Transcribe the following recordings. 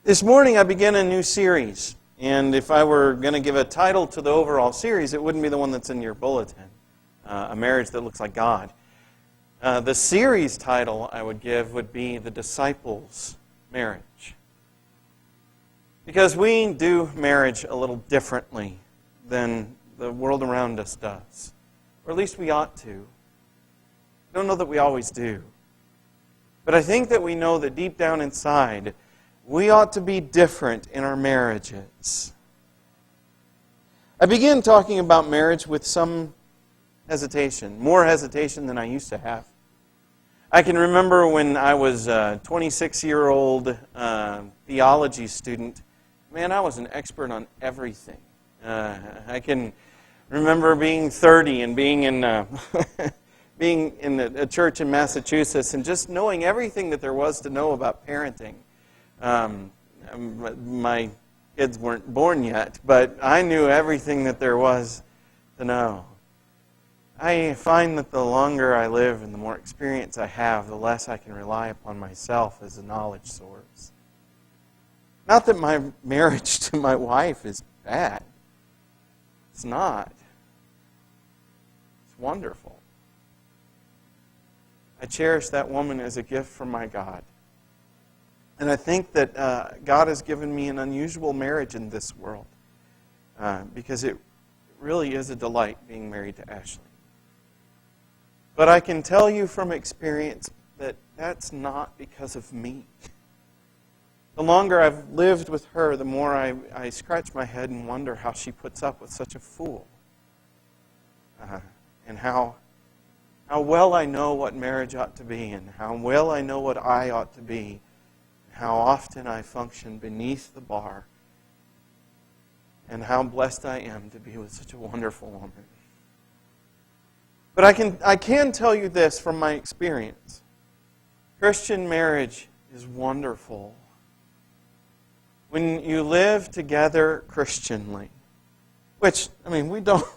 This morning I begin a new series, and if I were going to give a title to the overall series, it wouldn't be the one that's in your bulletin, A Marriage That Looks Like God. The series title I would give would be The Disciples' Marriage. Because we do marriage a little differently than the world around us does. Or at least we ought to. I don't know that we always do. But I think that we know that deep down inside, we ought to be different in our marriages. I began talking about marriage with some hesitation, more hesitation than I used to have. I can remember when I was a 26-year-old theology student, man, I was an expert on everything. I can remember being 30 and being in being in a church in Massachusetts and just knowing everything that there was to know about parenting. My kids weren't born yet, but I knew everything that there was to know. I find that the longer I live and the more experience I have, the less I can rely upon myself as a knowledge source. Not that my marriage to my wife is bad. It's not. It's wonderful. I cherish that woman as a gift from my God. And I think that God has given me an unusual marriage in this world because it really is a delight being married to Ashley. But I can tell you from experience that that's not because of me. The longer I've lived with her, the more I scratch my head and wonder how she puts up with such a fool. And how well I know what marriage ought to be and how well I know what I ought to be. How often I function beneath the bar, and how blessed I am to be with such a wonderful woman. But I can tell you this from my experience. Christian marriage is wonderful. When you live together Christianly, which, we don't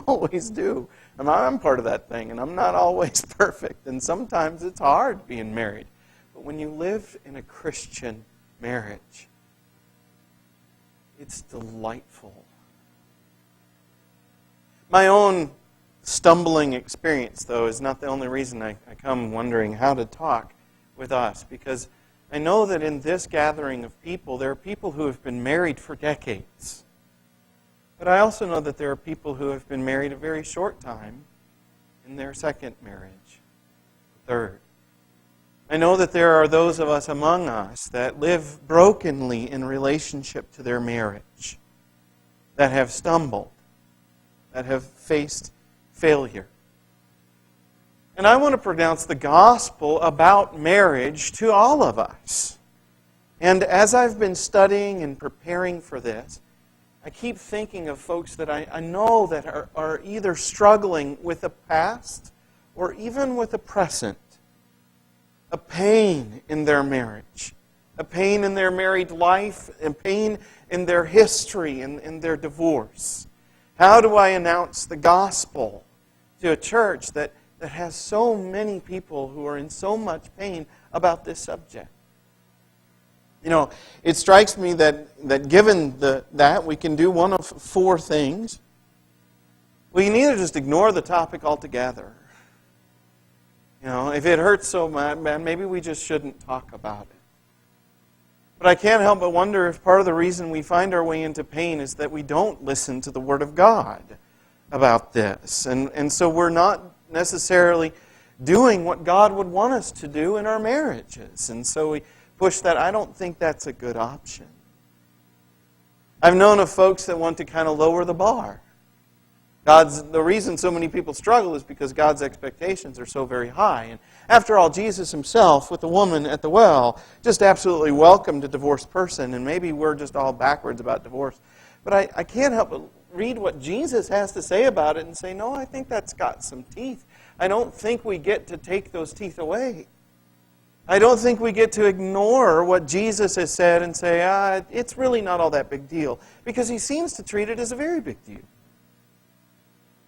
always do. I'm part of that thing, and I'm not always perfect, and sometimes it's hard being married. But when you live in a Christian marriage, it's delightful. My own stumbling experience, though, is not the only reason I come wondering how to talk with us. Because I know that in this gathering of people, there are people who have been married for decades. But I also know that there are people who have been married a very short time in their second marriage, third. I know that there are those of us among us that live brokenly in relationship to their marriage, that have stumbled, that have faced failure. And I want to pronounce the gospel about marriage to all of us. And as I've been studying and preparing for this, I keep thinking of folks that I know that are either struggling with a past or even with a present. A pain in their marriage, a pain in their married life, a pain in their history and in their divorce. How do I announce the gospel to a church that has so many people who are in so much pain about this subject? It strikes me that given that, we can do one of four things. We can either just ignore the topic altogether. If it hurts so much, maybe we just shouldn't talk about it. But I can't help but wonder if part of the reason we find our way into pain is that we don't listen to the Word of God about this. And so we're not necessarily doing what God would want us to do in our marriages. And so we push that. I don't think that's a good option. I've known of folks that want to kind of lower the bar. The reason so many people struggle is because God's expectations are so very high. And after all, Jesus himself, with the woman at the well, just absolutely welcomed a divorced person. And maybe we're just all backwards about divorce. But I can't help but read what Jesus has to say about it and say, no, I think that's got some teeth. I don't think we get to take those teeth away. I don't think we get to ignore what Jesus has said and say, it's really not all that big deal. Because he seems to treat it as a very big deal.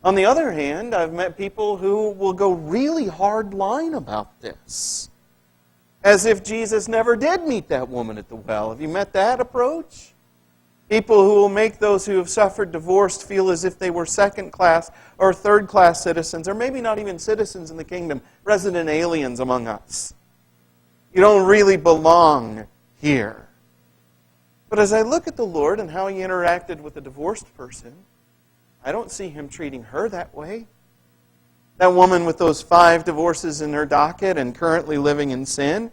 On the other hand, I've met people who will go really hard line about this. As if Jesus never did meet that woman at the well. Have you met that approach? People who will make those who have suffered divorce feel as if they were second-class or third-class citizens, or maybe not even citizens in the kingdom, resident aliens among us. You don't really belong here. But as I look at the Lord and how He interacted with a divorced person, I don't see Him treating her that way. That woman with those 5 divorces in her docket and currently living in sin.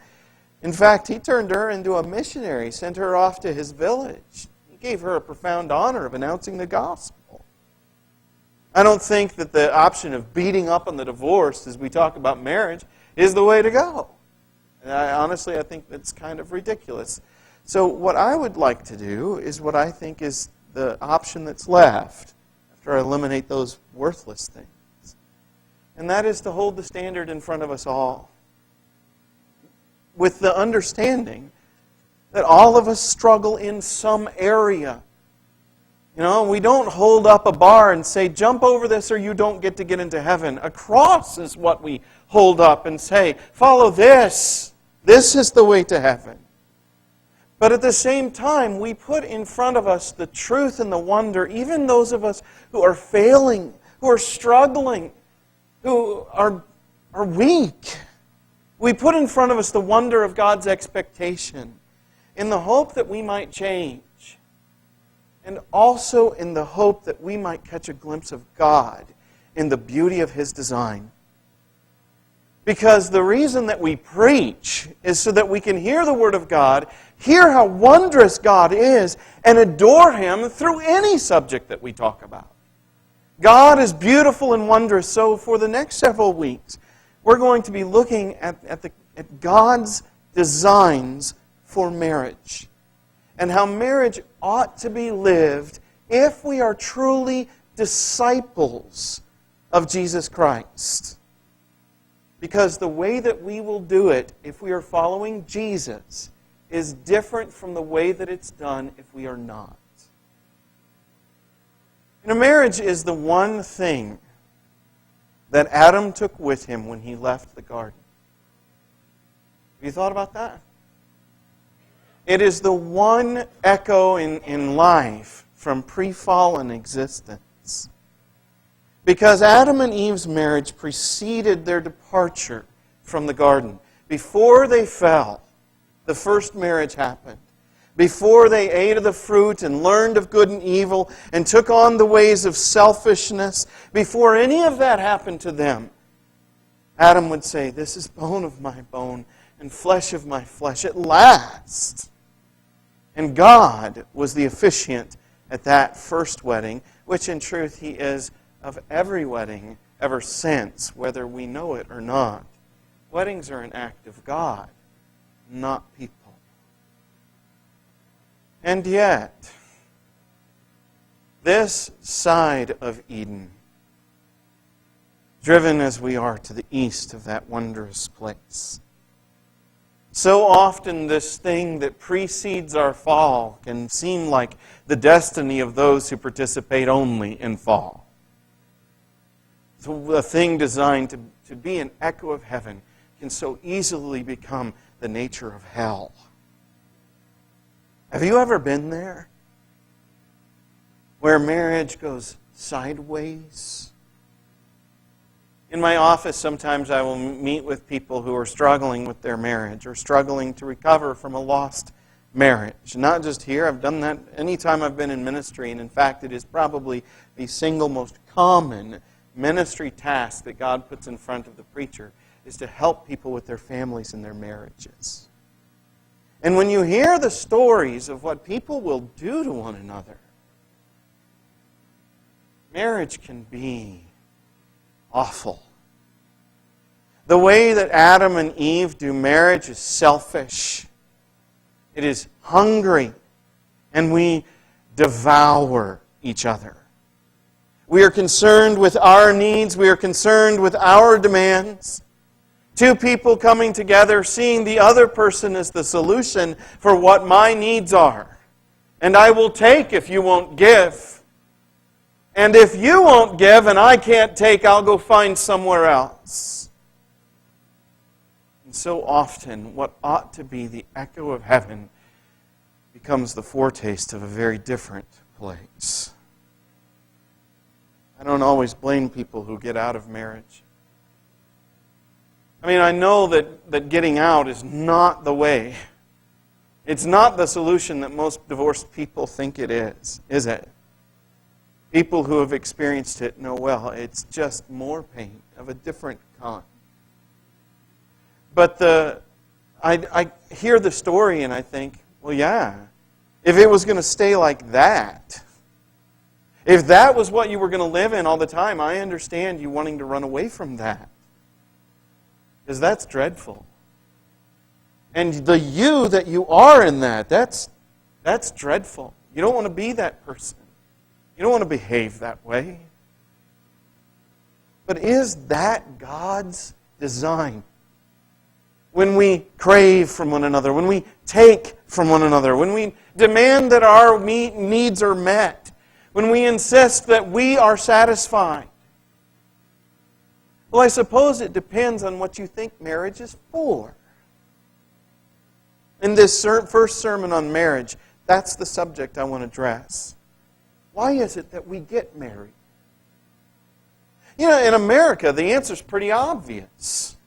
In fact, He turned her into a missionary, sent her off to His village. He gave her a profound honor of announcing the gospel. I don't think that the option of beating up on the divorce as we talk about marriage is the way to go. And honestly, I think that's kind of ridiculous. So what I would like to do is what I think is the option that's left after I eliminate those worthless things. And that is to hold the standard in front of us all, with the understanding that all of us struggle in some area. You know, we don't hold up a bar and say, jump over this or you don't get to get into heaven. A cross is what we hold up and say, follow this. This is the way to heaven. But at the same time, we put in front of us the truth and the wonder, even those of us who are failing, who are struggling, who are weak. We put in front of us the wonder of God's expectation in the hope that we might change, and also in the hope that we might catch a glimpse of God in the beauty of His design. Because the reason that we preach is so that we can hear the Word of God, hear how wondrous God is, and adore Him through any subject that we talk about. God is beautiful and wondrous. So for the next several weeks, we're going to be looking at God's designs for marriage and how marriage ought to be lived if we are truly disciples of Jesus Christ. Because the way that we will do it, if we are following Jesus, is different from the way that it's done if we are not. A marriage is the one thing that Adam took with him when he left the garden. Have you thought about that? It is the one echo in life from pre-fallen existence. Because Adam and Eve's marriage preceded their departure from the garden. Before they fell, the first marriage happened. Before they ate of the fruit and learned of good and evil and took on the ways of selfishness, before any of that happened to them, Adam would say, this is bone of my bone and flesh of my flesh at last. And God was the officiant at that first wedding, which in truth He is of every wedding ever since, whether we know it or not. Weddings are an act of God, not people. And yet, this side of Eden, driven as we are to the east of that wondrous place, so often this thing that precedes our fall can seem like the destiny of those who participate only in fall. So a thing designed to be an echo of heaven can so easily become the nature of hell. Have you ever been there? Where marriage goes sideways? In my office, sometimes I will meet with people who are struggling with their marriage or struggling to recover from a lost marriage. Not just here, I've done that anytime I've been in ministry, and in fact, it is probably the single most common ministry task that God puts in front of the preacher, is to help people with their families and their marriages. And when you hear the stories of what people will do to one another, marriage can be awful. The way that Adam and Eve do marriage is selfish. It is hungry. And we devour each other. We are concerned with our needs. We are concerned with our demands. Two people coming together, seeing the other person as the solution for what my needs are. And I will take if you won't give. And if you won't give and I can't take, I'll go find somewhere else. And And so often, what ought to be the echo of heaven becomes the foretaste of a very different place. I don't always blame people who get out of marriage. I mean, I know that getting out is not the way. It's not the solution that most divorced people think it is it? People who have experienced it know well. It's just more pain of a different kind. But I hear the story and I think, well, yeah, if it was going to stay like that, if that was what you were going to live in all the time, I understand you wanting to run away from that. Because that's dreadful. And the you that you are in that's dreadful. You don't want to be that person. You don't want to behave that way. But is that God's design? When we crave from one another, when we take from one another, when we demand that our needs are met, when we insist that we are satisfied. Well, I suppose it depends on what you think marriage is for. In this first sermon on marriage, that's the subject I want to address. Why is it that we get married? You know, in America, the answer is pretty obvious.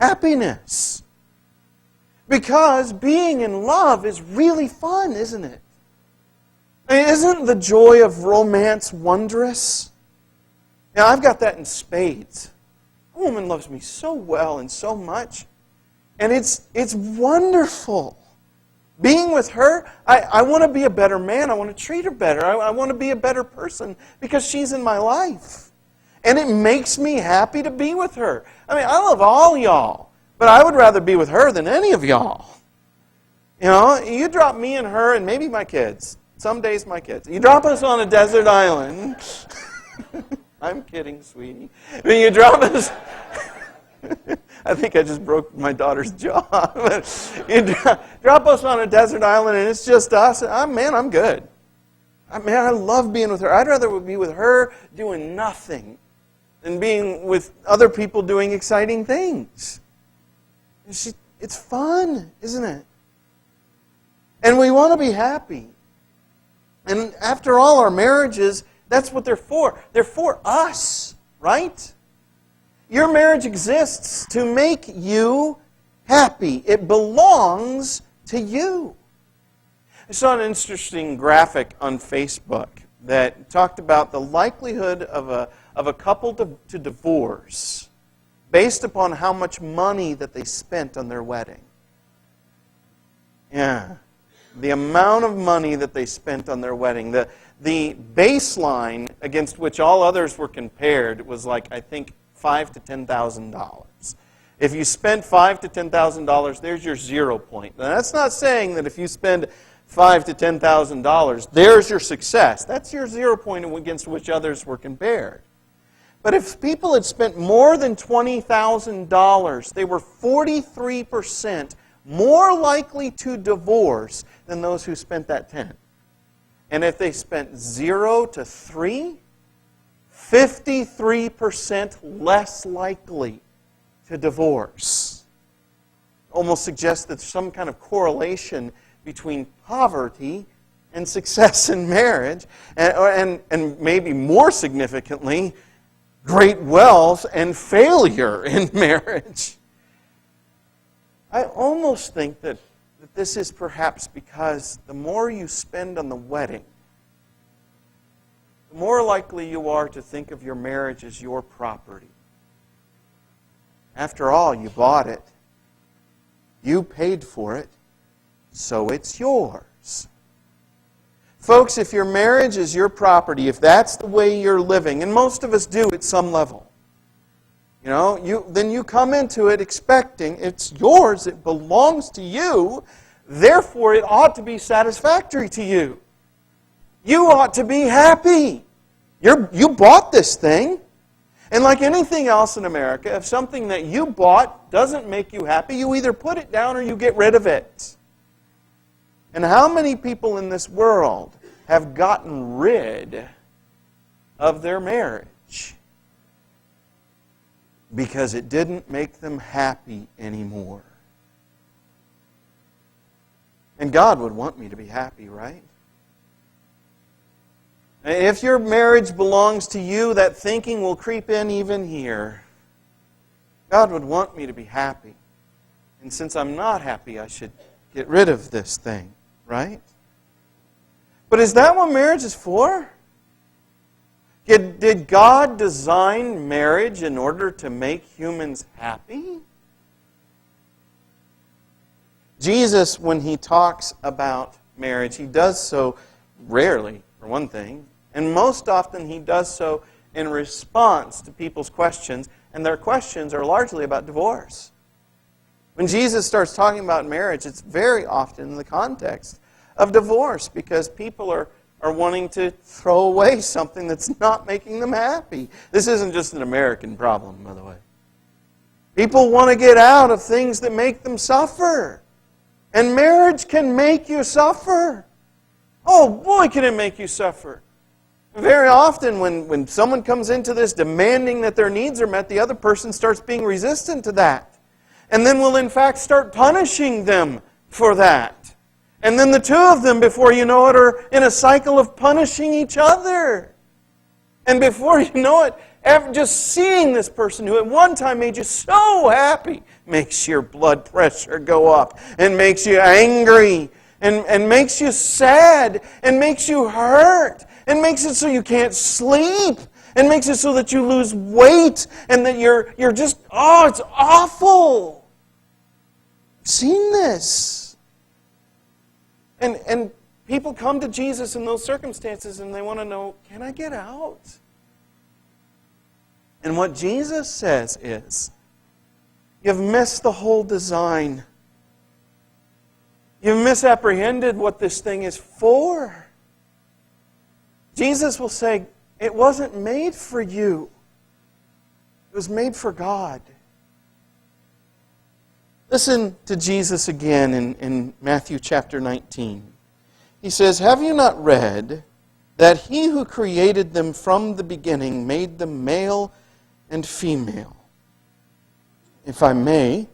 Happiness. Because being in love is really fun, isn't it? I mean, isn't the joy of romance wondrous? Now, I've got that in spades. A woman loves me so well and so much. And it's wonderful. Being with her, I want to be a better man. I want to treat her better. I want to be a better person because she's in my life. And it makes me happy to be with her. I mean, I love all y'all, but I would rather be with her than any of y'all. You know, you drop me and her and maybe my kids. Some days my kids. You drop us on a desert island. I'm kidding, sweetie. I mean, you drop us... I think I just broke my daughter's jaw. You drop us on a desert island and it's just us. Man, I'm good. I love being with her. I'd rather be with her doing nothing than being with other people doing exciting things. It's fun, isn't it? And we want to be happy. And after all, our marriages, that's what they're for. They're for us, right? Your marriage exists to make you happy. It belongs to you. I saw an interesting graphic on Facebook that talked about the likelihood of a couple to divorce based upon how much money that they spent on their wedding. Yeah. The amount of money that they spent on their wedding. The baseline against which all others were compared was like, I think, $5,000 to $10,000. If you spent $5,000 to $10,000, there's your 0 point. Now, that's not saying that if you spend $5,000 to $10,000, there's your success. That's your 0 point against which others were compared. But if people had spent more than $20,000, they were 43% more likely to divorce than those who spent that 10. And if they spent 0 to 3, 53% less likely to divorce. Almost suggests that there's some kind of correlation between poverty and success in marriage, and maybe more significantly, great wealth and failure in marriage. I almost think that this is perhaps because the more you spend on the wedding, the more likely you are to think of your marriage as your property. After all, you bought it. You paid for it, so it's yours. Folks, if your marriage is your property, if that's the way you're living, and most of us do at some level, then you come into it expecting it's yours, it belongs to you, therefore it ought to be satisfactory to you. You ought to be happy. You bought this thing. And like anything else in America, if something that you bought doesn't make you happy, you either put it down or you get rid of it. And how many people in this world have gotten rid of their marriage? because it didn't make them happy anymore. And God would want me to be happy, right? If your marriage belongs to you, that thinking will creep in even here. God would want me to be happy. And since I'm not happy, I should get rid of this thing, right? But is that what marriage is for? Did God design marriage in order to make humans happy? Jesus, when He talks about marriage, He does so rarely, for one thing, and most often He does so in response to people's questions, and their questions are largely about divorce. When Jesus starts talking about marriage, it's very often in the context of divorce, because people are wanting to throw away something that's not making them happy. This isn't just an American problem, by the way. People want to get out of things that make them suffer. And marriage can make you suffer. Oh boy, can it make you suffer. Very often when someone comes into this demanding that their needs are met, the other person starts being resistant to that. And then will in fact start punishing them for that. And then the two of them, before you know it, are in a cycle of punishing each other. And before you know it, just seeing this person who at one time made you so happy makes your blood pressure go up and makes you angry and makes you sad and makes you hurt and makes it so you can't sleep and makes it so that you lose weight and that you're just, it's awful. I've seen this. And people come to Jesus in those circumstances and they want to know, can I get out? And what Jesus says is, you've missed the whole design. You've misapprehended what this thing is for. Jesus will say, it wasn't made for you. It was made for God. Listen to Jesus again in Matthew chapter 19. He says, have you not read that He who created them from the beginning made them male and female? If I may,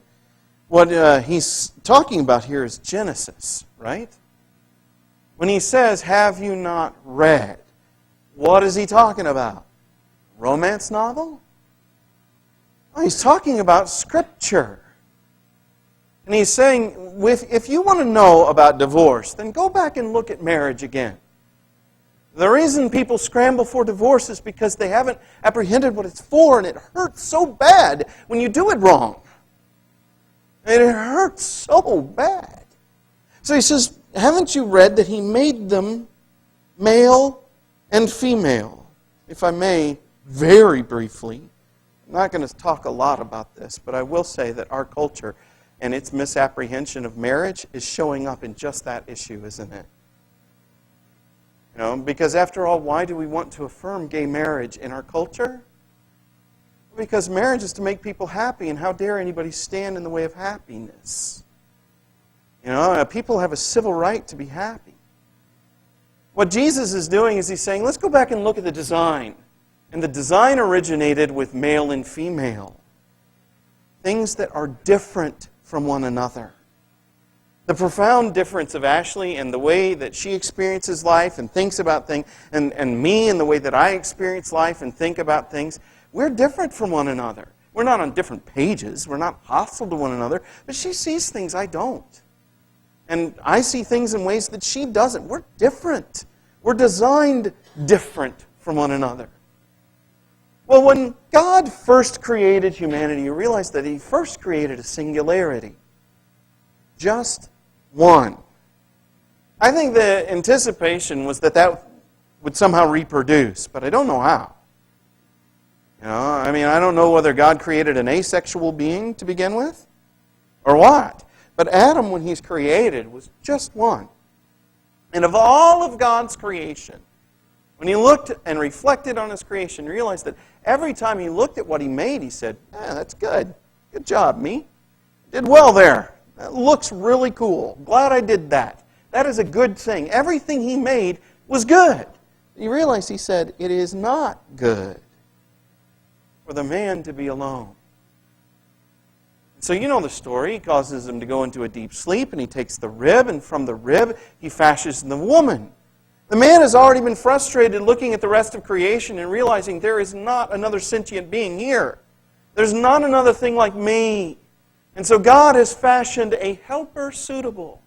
what he's talking about here is Genesis, right? When he says, have you not read, what is he talking about? Romance novel? Oh, he's talking about Scripture. And he's saying, if you want to know about divorce, then go back and look at marriage again. The reason people scramble for divorce is because they haven't apprehended what it's for, and it hurts so bad when you do it wrong. And it hurts so bad. So he says, haven't you read that He made them male and female? If I may, very briefly, I'm not going to talk a lot about this, but I will say that our culture and its misapprehension of marriage is showing up in just that issue, isn't it? Because after all, why do we want to affirm gay marriage in our culture? Because marriage is to make people happy, and how dare anybody stand in the way of happiness? People have a civil right to be happy. What Jesus is doing is He's saying, let's go back and look at the design. And the design originated with male and female. Things that are different from one another. The profound difference of Ashley and the way that she experiences life and thinks about things, and me and the way that I experience life and think about things, we're different from one another. We're not on different pages. We're not hostile to one another. But she sees things I don't. And I see things in ways that she doesn't. We're different. We're designed different from one another. Well, when God first created humanity, you realize that He first created a singularity. Just one. I think the anticipation was that would somehow reproduce, but I don't know how. I don't know whether God created an asexual being to begin with, or what. But Adam, when he's created, was just one. And of all of God's creation, when he looked and reflected on his creation, he realized that every time he looked at what he made, he said, that's good. Good job, me. Did well there. That looks really cool. Glad I did that. That is a good thing. Everything he made was good. He realized, he said, it is not good for the man to be alone. So you know the story. He causes him to go into a deep sleep, and he takes the rib, and from the rib he fashions the woman. The man has already been frustrated looking at the rest of creation and realizing there is not another sentient being here. There's not another thing like me. And so God has fashioned a helper suitable.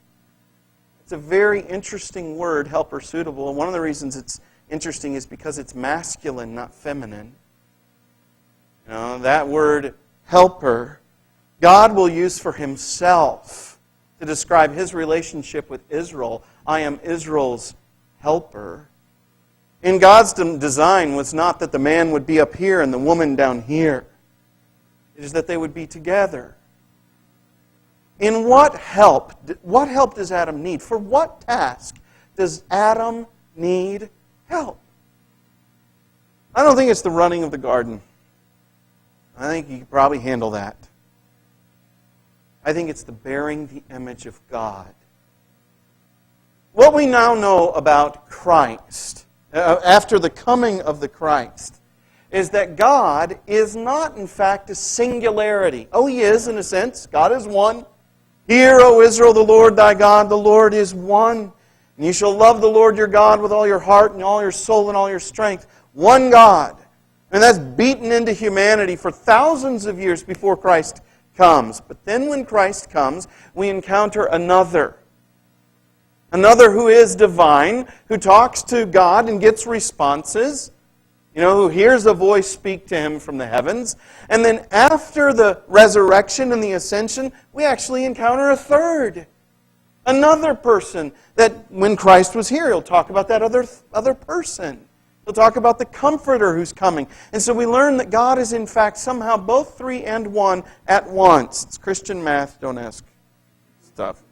It's a very interesting word, helper suitable. And one of the reasons it's interesting is because it's masculine, not feminine. You know, that word helper, God will use for Himself to describe His relationship with Israel. I am Israel's helper. In God's design was not that the man would be up here and the woman down here. It is that they would be together. In what help does Adam need? For what task does Adam need help? I don't think it's the running of the garden. I think you could probably handle that. I think it's the bearing the image of God. What we now know about Christ, after the coming of the Christ, is that God is not, in fact, a singularity. Oh, He is, in a sense. God is one. Hear, O Israel, the Lord thy God, the Lord is one. And you shall love the Lord your God with all your heart and all your soul and all your strength. One God. And that's beaten into humanity for thousands of years before Christ comes. But then when Christ comes, we encounter another. Another who is divine, who talks to God and gets responses. You know, who hears a voice speak to Him from the heavens. And then after the resurrection and the ascension, we actually encounter a third. Another person that when Christ was here, He'll talk about that other person. He'll talk about the Comforter who's coming. And so we learn that God is in fact somehow both three and one at once. It's Christian math, don't ask stuff.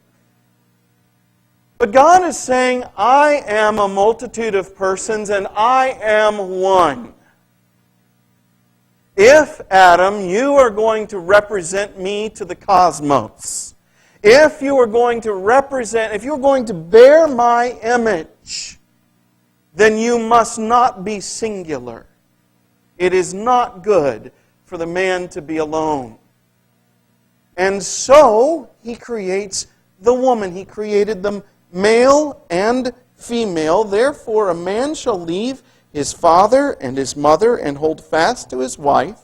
But God is saying, I am a multitude of persons and I am one. If, Adam, you are going to represent me to the cosmos, if you are going to bear my image, then you must not be singular. It is not good for the man to be alone. And so, He creates the woman. He created them male and female. Therefore, a man shall leave his father and his mother and hold fast to his wife,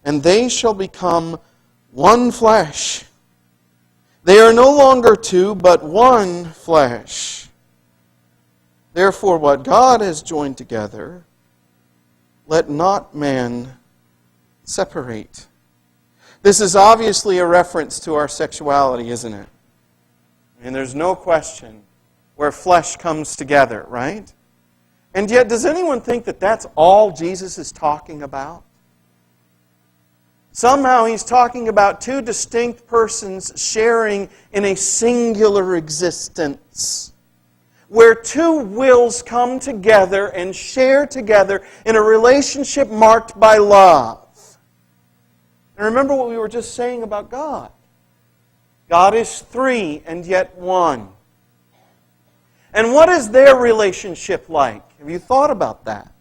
and they shall become one flesh. They are no longer two, but one flesh. Therefore, what God has joined together, let not man separate. This is obviously a reference to our sexuality, isn't it? And there's no question where flesh comes together, right? And yet, does anyone think that that's all Jesus is talking about? Somehow He's talking about two distinct persons sharing in a singular existence, where two wills come together and share together in a relationship marked by love. And remember what we were just saying about God. God is three and yet one. And what is their relationship like? Have you thought about that?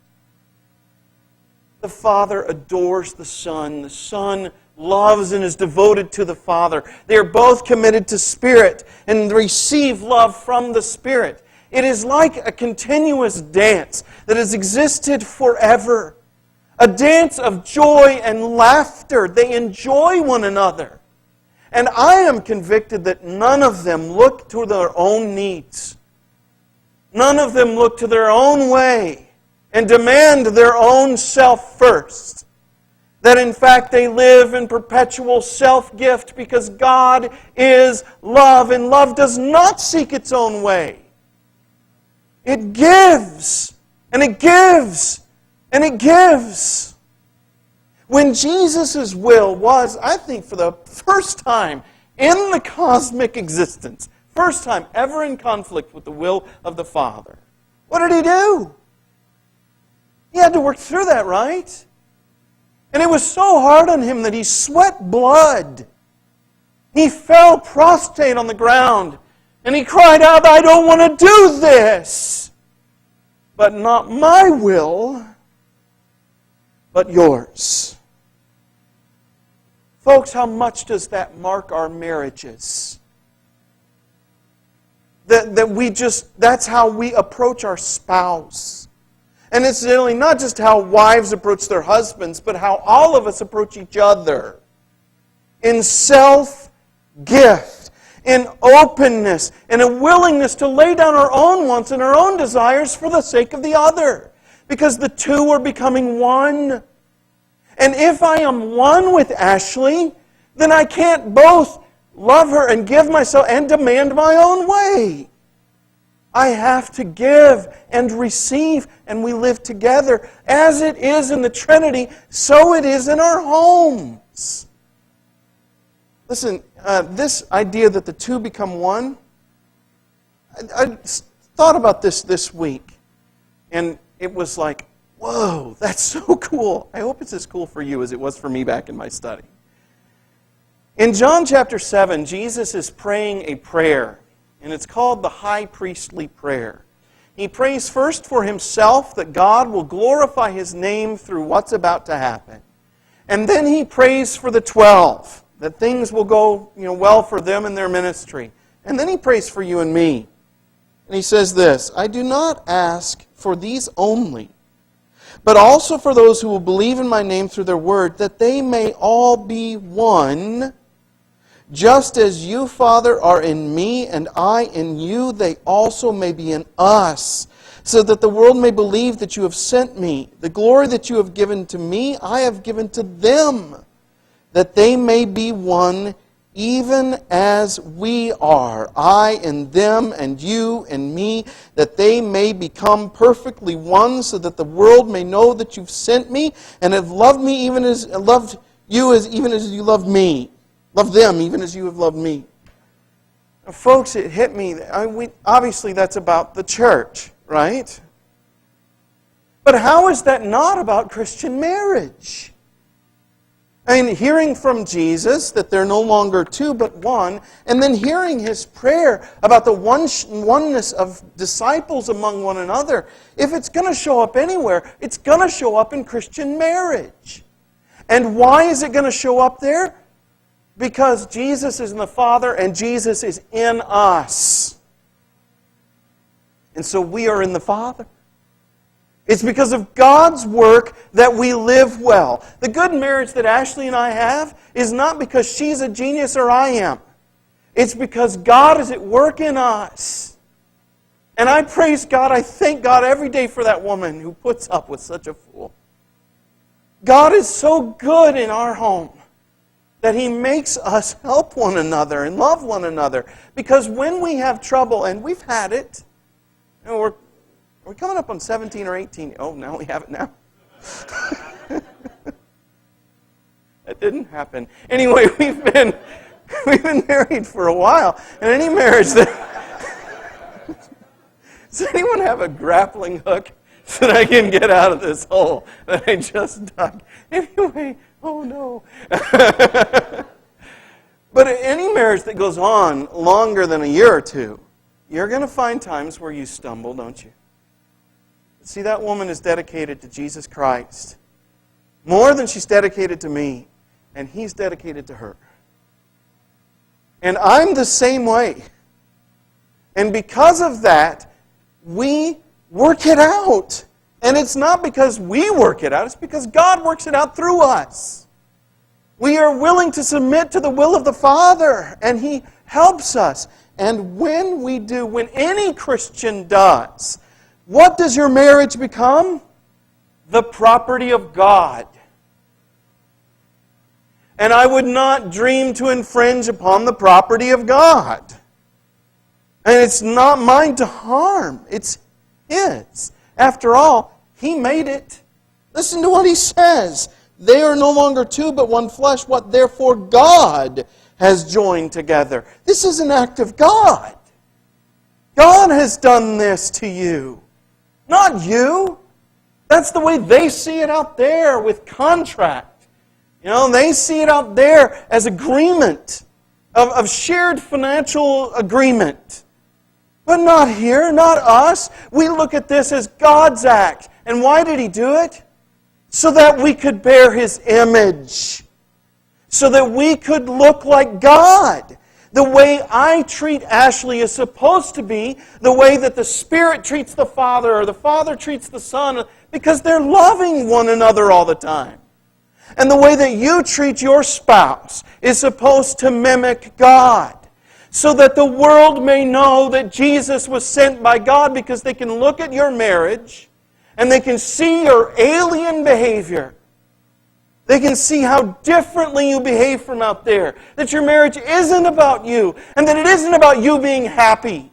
The Father adores the Son loves and is devoted to the Father. They are both committed to Spirit and receive love from the Spirit. It is like a continuous dance that has existed forever. A dance of joy and laughter. They enjoy one another. And I am convicted that none of them look to their own needs. None of them look to their own way and demand their own self first. That in fact they live in perpetual self-gift because God is love, and love does not seek its own way. It gives, and it gives, and it gives. When Jesus' will was, I think for the first time in the cosmic existence, first time ever in conflict with the will of the Father, what did He do? He had to work through that, right? And it was so hard on Him that He sweat blood. He fell prostrate on the ground and He cried out, I don't want to do this, but not my will, but yours. Folks, how much does that mark our marriages? That's how we approach our spouse. And incidentally, not just how wives approach their husbands, but how all of us approach each other. In self-gift, in openness, in a willingness to lay down our own wants and our own desires for the sake of the other. Because the two are becoming one. And if I am one with Ashley, then I can't both love her and give myself and demand my own way. I have to give and receive, and we live together. As it is in the Trinity, so it is in our homes. Listen, this idea that the two become one, I thought about this week, and it was like, whoa, that's so cool. I hope it's as cool for you as it was for me back in my study. In John chapter 7, Jesus is praying a prayer, and it's called the high priestly prayer. He prays first for himself that God will glorify his name through what's about to happen. And then he prays for the 12, that things will go well for them in their ministry. And then he prays for you and me. And he says this, I do not ask for these only, but also for those who will believe in my name through their word, that they may all be one. Just as you, Father, are in me and I in you, they also may be in us, so that the world may believe that you have sent me. The glory that you have given to me, I have given to them, that they may be one, even as we are, I in them and you in me, that they may become perfectly one, so that the world may know that you've sent me and have loved me even as loved you even as you loved me. Love them even as you have loved me. Now, folks, it hit me. Obviously, that's about the church, right? But how is that not about Christian marriage? I mean, hearing from Jesus that they're no longer two but one, and then hearing his prayer about the oneness of disciples among one another, if it's going to show up anywhere, it's going to show up in Christian marriage. And why is it going to show up there? Because Jesus is in the Father and Jesus is in us. And so we are in the Father. It's because of God's work that we live well. The good marriage that Ashley and I have is not because she's a genius or I am. It's because God is at work in us. And I praise God, I thank God every day for that woman who puts up with such a fool. God is so good in our home that He makes us help one another and love one another. Because when we have trouble, and we've had it, we're coming up on 17 or 18. Oh, now we have it now. That didn't happen. Anyway, we've been married for a while. And any marriage that... Does anyone have a grappling hook so that I can get out of this hole that I just dug? Anyway, oh no. But any marriage that goes on longer than a year or two, you're going to find times where you stumble, don't you? See, that woman is dedicated to Jesus Christ more than she's dedicated to me, and he's dedicated to her. And I'm the same way. And because of that, we work it out. And it's not because we work it out, it's because God works it out through us. We are willing to submit to the will of the Father, and He helps us. And when we do, when any Christian does, what does your marriage become? The property of God. And I would not dream to infringe upon the property of God. And it's not mine to harm. It's His. After all, He made it. Listen to what He says. They are no longer two, but one flesh. What therefore God has joined together. This is an act of God. God has done this to you. Not you. That's the way they see it out there with contract. They see it out there as agreement, of shared financial agreement. But not here, not us. We look at this as God's act. And why did He do it? So that we could bear His image. so that we could look like God. The way I treat Ashley is supposed to be the way that the Spirit treats the Father or the Father treats the Son, because they're loving one another all the time. And the way that you treat your spouse is supposed to mimic God, so that the world may know that Jesus was sent by God, because they can look at your marriage and they can see your alien behavior. They can see how differently you behave from out there. That your marriage isn't about you, and that it isn't about you being happy.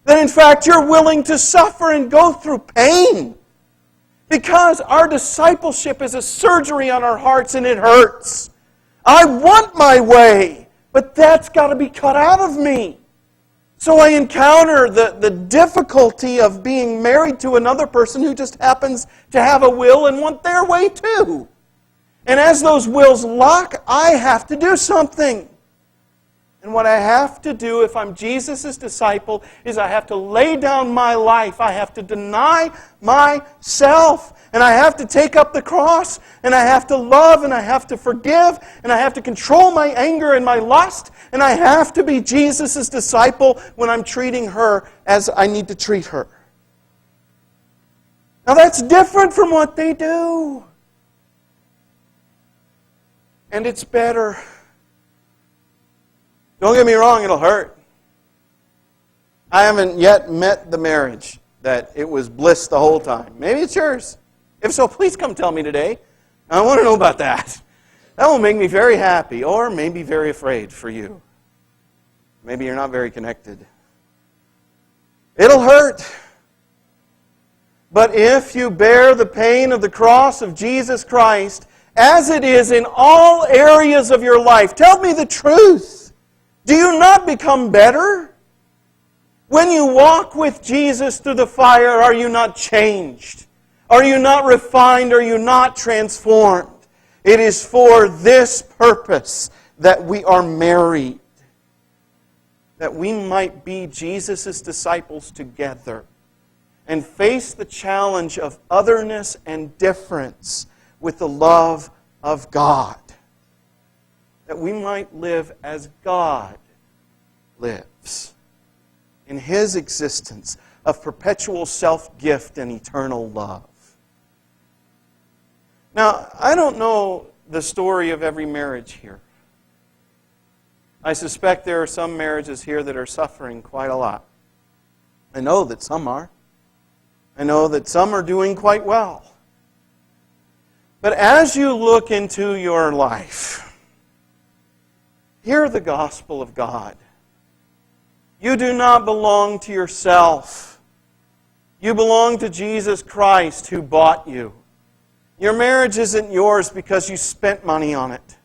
That in fact you're willing to suffer and go through pain. Because our discipleship is a surgery on our hearts, and it hurts. I want my way, but that's got to be cut out of me. So I encounter the difficulty of being married to another person who just happens to have a will and want their way too. And as those wills lock, I have to do something. And what I have to do if I'm Jesus' disciple is I have to lay down my life. I have to deny myself. And I have to take up the cross. And I have to love. And I have to forgive. And I have to control my anger and my lust. And I have to be Jesus' disciple when I'm treating her as I need to treat her. Now that's different from what they do. And it's better. Don't get me wrong, it'll hurt. I haven't yet met the marriage that it was bliss the whole time. Maybe it's yours. If so, please come tell me today. I want to know about that. That will make me very happy, or maybe very afraid for you. Maybe you're not very connected. It'll hurt. But if you bear the pain of the cross of Jesus Christ, as it is in all areas of your life, tell me the truth. Do you not become better? When you walk with Jesus through the fire, are you not changed? Are you not refined? Are you not transformed? It is for this purpose that we are married, that we might be Jesus' disciples together and face the challenge of otherness and difference with the love of God. That we might live as God lives in His existence of perpetual self-gift and eternal love. Now, I don't know the story of every marriage here. I suspect there are some marriages here that are suffering quite a lot. I know that some are. I know that some are doing quite well. But as you look into your life, hear the gospel of God. You do not belong to yourself. You belong to Jesus Christ who bought you. Your marriage isn't yours because you spent money on it.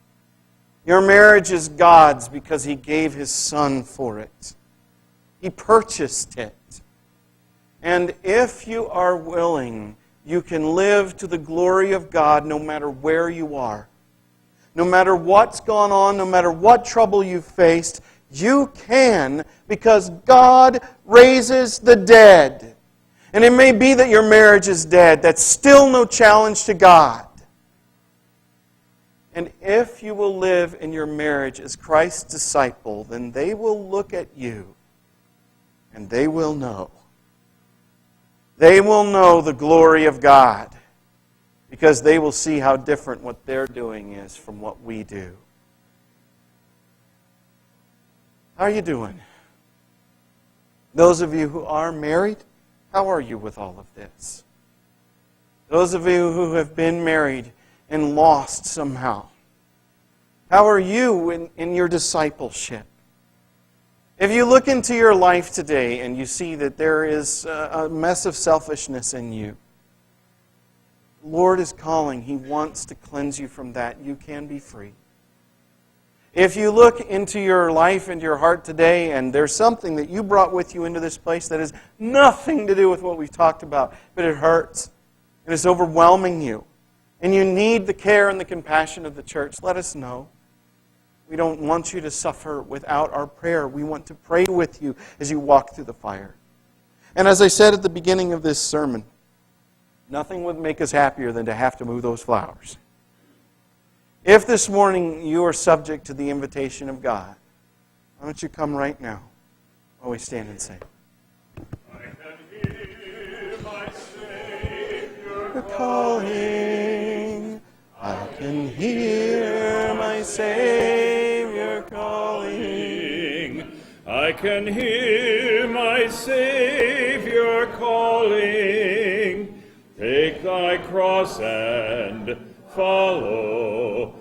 Your marriage is God's because He gave His Son for it. He purchased it. And if you are willing, you can live to the glory of God no matter where you are. No matter what's gone on, no matter what trouble you've faced, you can, because God raises the dead. And it may be that your marriage is dead. That's still no challenge to God. And if you will live in your marriage as Christ's disciple, then they will look at you and they will know. They will know the glory of God because they will see how different what they're doing is from what we do. How are you doing? Those of you who are married, how are you with all of this? Those of you who have been married and lost somehow, how are you in your discipleship? If you look into your life today and you see that there is a mess of selfishness in you, the Lord is calling. He wants to cleanse you from that. You can be free. If you look into your life and your heart today and there's something that you brought with you into this place that has nothing to do with what we've talked about, but it hurts and it's overwhelming you, and you need the care and the compassion of the church, let us know. We don't want you to suffer without our prayer. We want to pray with you as you walk through the fire. And as I said at the beginning of this sermon, nothing would make us happier than to have to move those flowers. If this morning you are subject to the invitation of God, why don't you come right now while we stand and sing? I can hear my Savior Calling. I can hear my Savior calling. I can hear my Savior calling. Take thy cross and follow